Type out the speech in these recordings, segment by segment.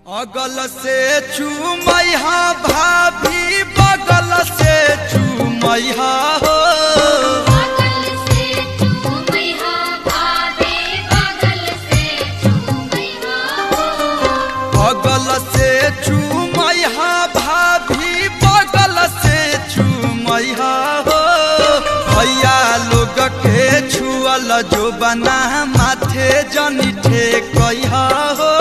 अगल से चूमैहा भाभी बगल से चूमैहा हो। बगल से चूमैहा भाभी बगल से चूमैहा हो। अगल से चूमैहा भाभी बगल से चूमैहा हो। भैया लोग के छुअल जो बना माथे जनी ठेकैहा हो।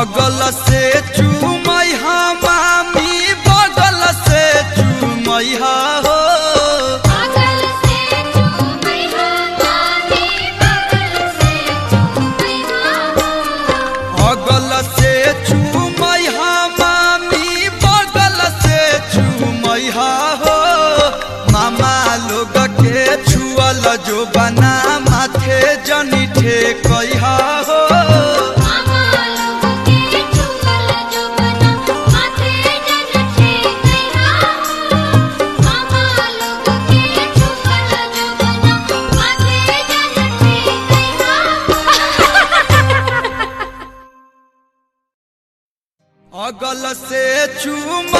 अगल से चूमैहा मामी बगल से चूमैहा हो। बगल से चूमैहा मामी बगल से चूमैहा हो। अगल से चूमैहा मामी बगल से चूमैहा हो। मामा लोग के छुअल जो बना माथे जनी ठेकैहा हो। अगल से चूम